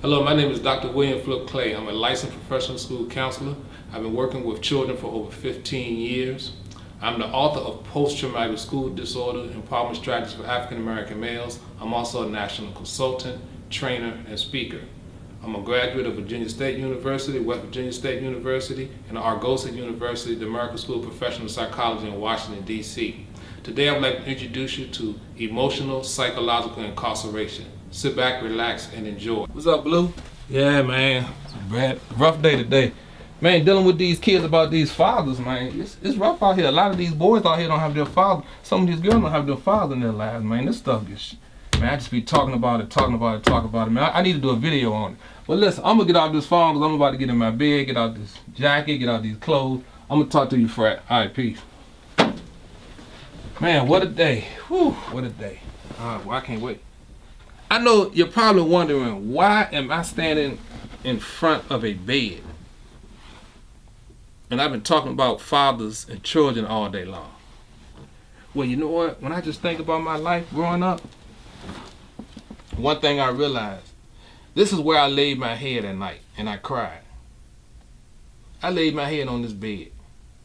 Hello, my name is Dr. Clay. I'm a licensed professional school counselor. I've been working with children for over 15 years. I'm the author of Post-Traumatic School Disorder Empowerment Strategies for African American Males. I'm also a national consultant, trainer, and speaker. I'm a graduate of Virginia State University, West Virginia State University, and Argosy University, the American School of Professional Psychology in Washington, D.C. Today I would like to introduce you to emotional psychological incarceration. Sit back, relax, and enjoy. What's up, Blue? Yeah, man. It's a bad, rough day today. Man, dealing with these kids about these fathers, man. It's rough out here. A lot of these boys out here don't have their father. Some of these girls don't have their father in their lives, man. This stuff gets, man, I just be talking about it, man. I need to do a video on it. But listen, I'm gonna get off this phone because I'm about to get in my bed, get out this jacket, get out these clothes. I'm gonna talk to you, Frat. All right, peace. Man, what a day. Whew, what a day. Well, I can't wait. I know you're probably wondering, why am I standing in front of a bed? And I've been talking about fathers and children all day long. Well, you know what? When I just think about my life growing up, one thing I realized, this is where I laid my head at night and I cried. I laid my head on this bed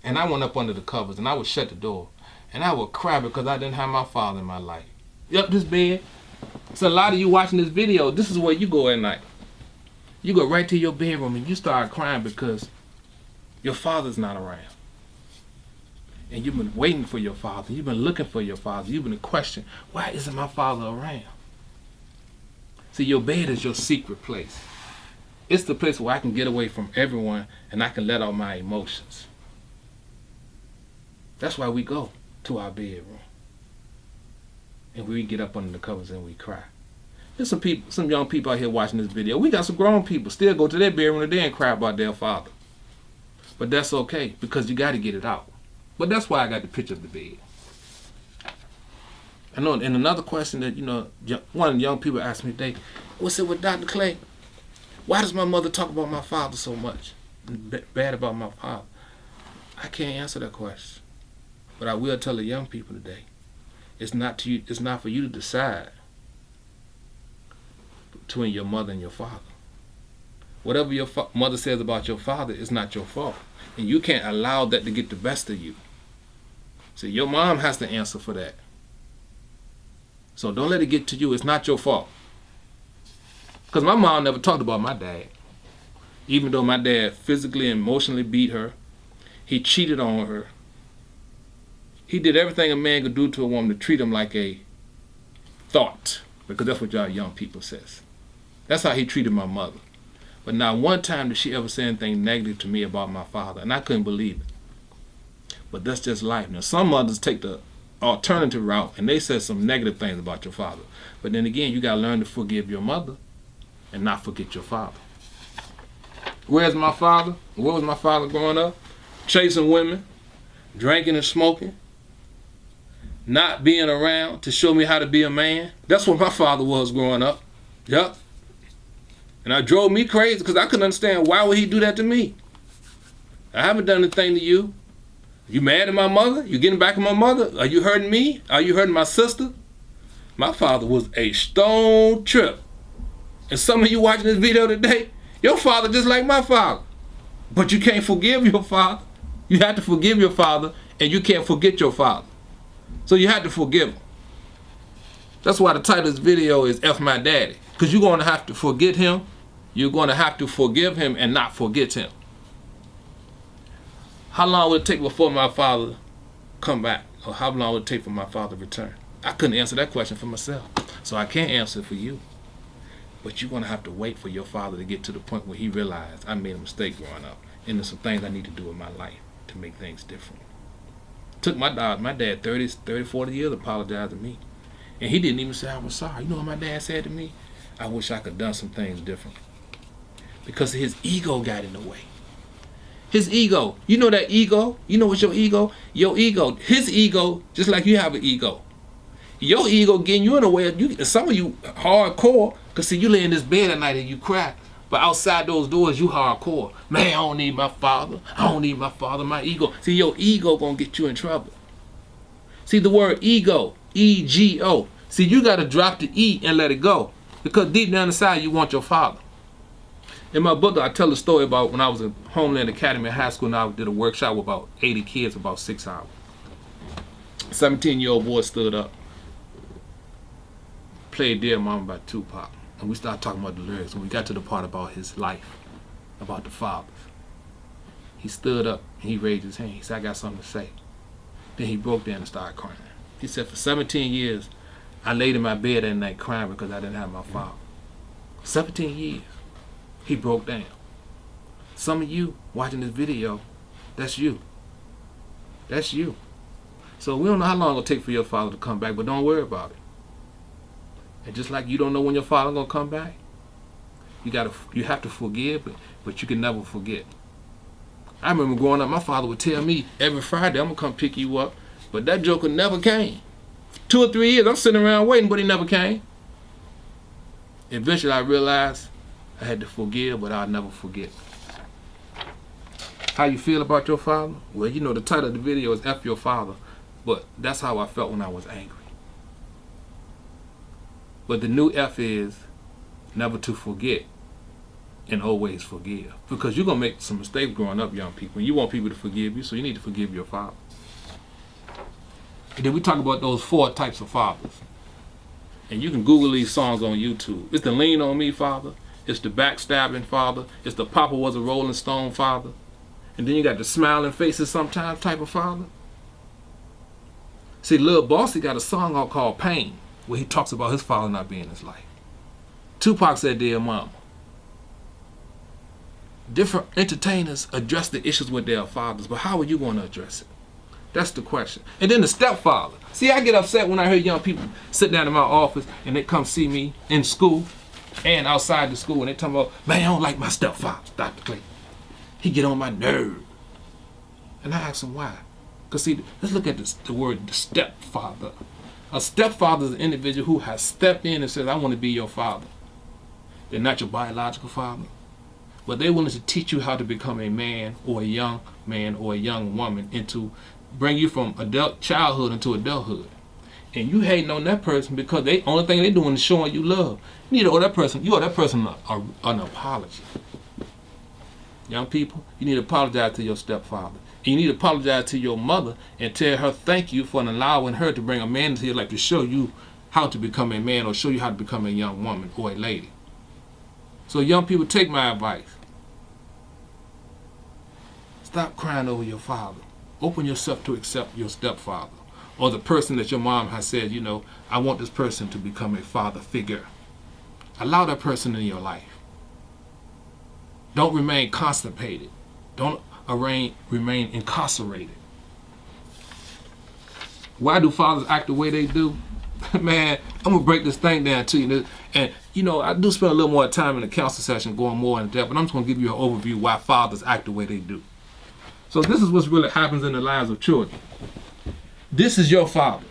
and I went up under the covers and I would shut the door and I would cry because I didn't have my father in my life. Yep, this bed. So a lot of you watching this video, this is where you go at night. You go right to your bedroom and you start crying because your father's not around. And you've been waiting for your father. You've been looking for your father. You've been questioning, why isn't my father around? See, your bed is your secret place. It's the place where I can get away from everyone and I can let out my emotions. That's why we go to our bedroom. And we get up under the covers and we cry. There's some young people out here watching this video. We got some grown people still go to their bedroom today and cry about their father. But that's okay, because you got to get it out. But that's why I got the picture of the bed. I know, and another question that, one of the young people asked me today, what's it with Dr. Clay? Why does my mother talk about my father so much? Bad about my father? I can't answer that question. But I will tell the young people today, it's not for you to decide between your mother and your father. Whatever your mother says about your father is not your fault. And you can't allow that to get the best of you. See, your mom has to answer for that. So don't let it get to you. It's not your fault. Because my mom never talked about my dad. Even though my dad physically and emotionally beat her, he cheated on her. He did everything a man could do to a woman to treat him like a thought. Because that's what y'all young people says. That's how he treated my mother. But not one time did she ever say anything negative to me about my father, and I couldn't believe it. But that's just life. Now, some mothers take the alternative route, and they say some negative things about your father. But then again, you got to learn to forgive your mother and not forget your father. Where's my father? Where was my father growing up? Chasing women, drinking and smoking, not being around to show me how to be a man. That's what my father was growing up. Yep. And it drove me crazy because I couldn't understand, why would he do that to me? I haven't done anything to you. You mad at my mother? You getting back at my mother? Are you hurting me? Are you hurting my sister? My father was a stone trip. And some of you watching this video today, your father just like my father. But you can't forgive your father. You have to forgive your father, and you can't forget your father. So you have to forgive him. That's why the title of this video is F My Daddy. Because you're going to have to forget him. You're going to have to forgive him and not forget him. How long would it take before my father come back? Or how long would it take for my father to return? I couldn't answer that question for myself. So I can't answer it for you. But you're going to have to wait for your father to get to the point where he realized I made a mistake growing up. And there's some things I need to do in my life to make things different. Took my dad 30, 40 years to apologize to me. And he didn't even say I was sorry. You know what my dad said to me? I wish I could have done some things different. Because his ego got in the way. His ego. You know that ego? You know what's your ego? Your ego. His ego, just like you have an ego. Your ego getting you in the way. Some of you hardcore. Because see, you lay in this bed at night and you cry. But outside those doors, you hardcore. Man, I don't need my father. I don't need my father. My ego. See, your ego going to get you in trouble. See, the word ego. E-G-O. See, you got to drop the E and let it go. Because deep down inside, you want your father. In my book, I tell a story about when I was in Homeland Academy in high school, and I did a workshop with about 80 kids, about 6 hours. 17-year-old boy stood up, played Dear Mama by Tupac, and we started talking about the lyrics. When we got to the part about his life, about the fathers, he stood up and he raised his hand. He said, I got something to say. Then he broke down and started crying. He said, for 17 years, I laid in my bed at night crying because I didn't have my father. 17 years. He broke down. Some of you watching this video, that's you. That's you. So we don't know how long it'll take for your father to come back, but don't worry about it. And just like you don't know when your father's gonna come back, you have to forgive, but you can never forget. I remember growing up, my father would tell me every Friday, I'm gonna come pick you up, but that joker never came. 2 or 3 years, I'm sitting around waiting, but he never came. Eventually I realized I had to forgive, but I'll never forget. How you feel about your father? Well, you know the title of the video is F Your Father, but that's how I felt when I was angry. But the new F is never to forget and always forgive. Because you're going to make some mistakes growing up, young people. And you want people to forgive you, so you need to forgive your father. And then we talk about those 4 types of fathers. And you can Google these songs on YouTube. It's the Lean On Me father. It's the backstabbing father. It's the Papa Was a Rolling Stone father. And then you got the smiling faces sometimes type of father. See, Lil Bossy got a song called Pain, where he talks about his father not being in his life. Tupac said, Dear Mama. Different entertainers address the issues with their fathers, but how are you going to address it? That's the question. And then the stepfather. See, I get upset when I hear young people sit down in my office and they come see me in school and outside the school and they talk about, man, I don't like my stepfather, Dr. Clay. He get on my nerve. And I ask him why. Because see, let's look at the word the stepfather. A stepfather is an individual who has stepped in and says, I want to be your father. They're not your biological father, but they're willing to teach you how to become a man or a young woman and to bring you from childhood into adulthood. And you hating on that person because the only thing they're doing is showing you love. You need to owe that person, an apology. Young people, you need to apologize to your stepfather. And you need to apologize to your mother and tell her thank you for allowing her to bring a man into your life to show you how to become a man or show you how to become a young woman or a lady. So young people, take my advice. Stop crying over your father. Open yourself to accept your stepfather or the person that your mom has said, you know, I want this person to become a father figure. Allow that person in your life. Don't remain constipated. Don't remain incarcerated. Why do fathers act the way they do? Man, I'm gonna break this thing down to you. And you know, I do spend a little more time in the counsel session going more in depth, but I'm just gonna give you an overview why fathers act the way they do. So this is what really happens in the lives of children. This is your father.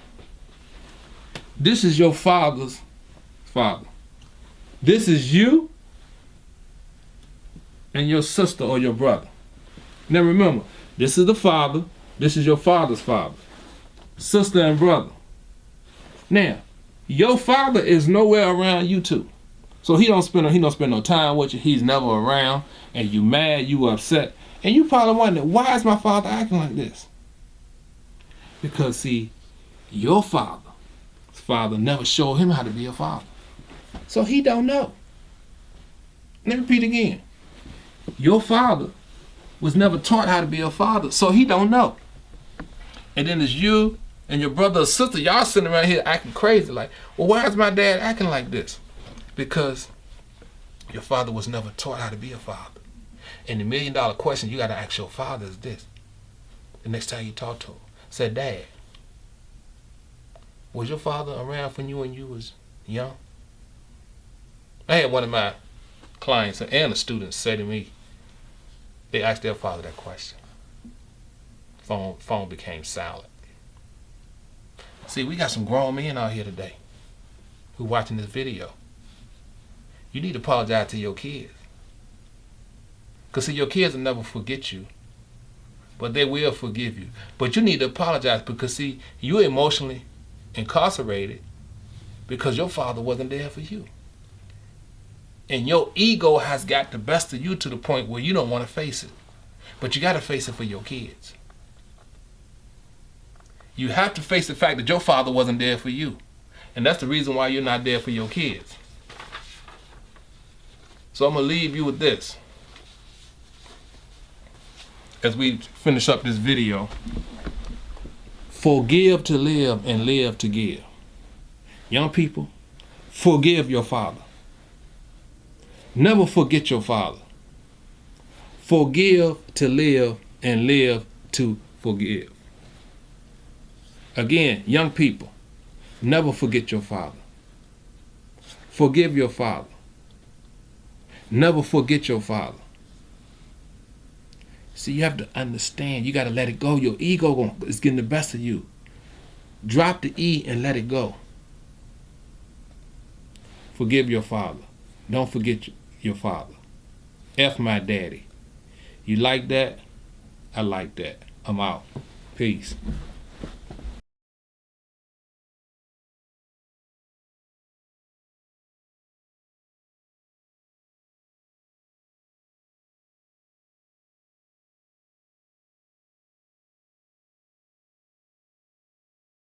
This is your father's father. This is you and your sister or your brother. Now remember, this is the father, this is your father's father, sister and brother. Now, your father is nowhere around you two. So he don't spend no time with you, he's never around, and you mad, you upset. And you probably wonder, why is my father acting like this? Because see, your father never showed him how to be a father. So he don't know. Let me repeat again. Your father was never taught how to be a father, so he don't know. And then it's you and your brother or sister, y'all sitting around here acting crazy like, well, why is my dad acting like this? Because your father was never taught how to be a father. And the $1 million question you got to ask your father is this. The next time you talk to him, say, Dad, was your father around when you was young? I had one of my clients and a student say to me, they asked their father that question. Phone became silent. See, we got some grown men out here today who watching this video. You need to apologize to your kids. Because see, your kids will never forget you, but they will forgive you. But you need to apologize because see, you're emotionally incarcerated because your father wasn't there for you. And your ego has got the best of you to the point where you don't want to face it. But you got to face it for your kids. You have to face the fact that your father wasn't there for you. And that's the reason why you're not there for your kids. So I'm going to leave you with this. As we finish up this video. Forgive to live and live to give. Young people, forgive your father. Never forget your father. Forgive to live and live to forgive. Again, young people, never forget your father. Forgive your father. Never forget your father. See, you have to understand, you got to let it go. Your ego is getting the best of you. Drop the E and let it go. Forgive your father. Don't forget your father. F my daddy. You like that? I like that. I'm out. Peace.